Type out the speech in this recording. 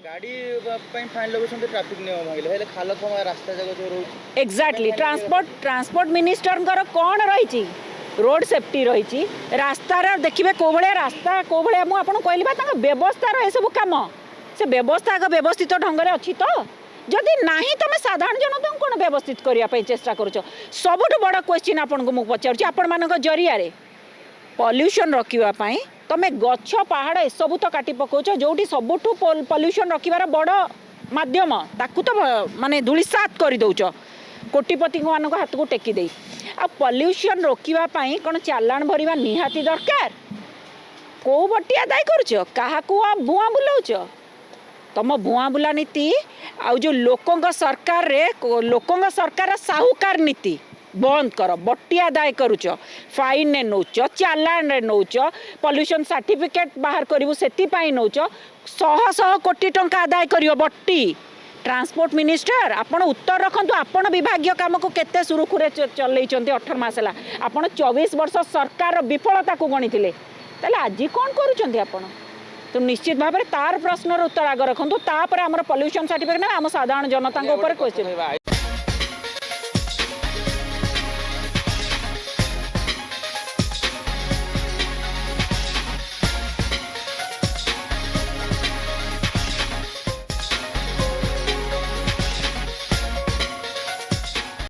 गाड़ी fine लगुंट traffic नियम भाई खाल खमा रास्ता जगह जो रोज एक्जाक्टली ट्रांसपोर्ट मिनिस्टर कौन रही रोड सेफ्टी रही रास्तार देखिए कौ भाया रास्ता कौ भाया मुझे कहली व्यवस्थार ये सब कम से व्यवस्था व्यवस्थित ढंग से अच्छी तो जदि नहीं तुम साधारण जनता कौन व्यवस्थित करने चेष्टा करुच सबुठ बड़ क्वेश्चन आपको मुझे पचार आपण मान जरिया पॉल्यूशन रखापी तुम गछ पहाड़ एसबू तो काटी पकाच जो सबुठ पॉल्यूशन रखार बड़ माध्यम ताकू तो माने धूलिसात कर दौच कोटिपति मान हाथ को टेकी दे आ पॉल्यूशन रोकवाई कौन चालाण भरवा निहाती दरकार कौ बटिया दायी करुच क्या भुआ बुलाऊच तुम भुआ बुला नीति आउ जो लोकों सरकार रे लोकों सरकार साहूकार नीति बंद कर बटिया दाय करुच फाइन ने नौच चालान रे नौच पॉल्यूशन सर्टिफिकेट बाहर करू से नौच 100 कोटी टंका आदाय कर बट्टी ट्रांसपोर्ट मिनिस्टर आपण उत्तर रखु आपण विभाग काम को केते सुरुखुरे चलई 18 मास है आपण 24 वर्ष सरकार विफलता को गणी आज कौन करुँच तो निश्चित भाव में तार प्रश्न उत्तर आग रखु तापर आम पॉल्यूशन सर्टिफिकेट आम साधारण जनता क्वेश्चन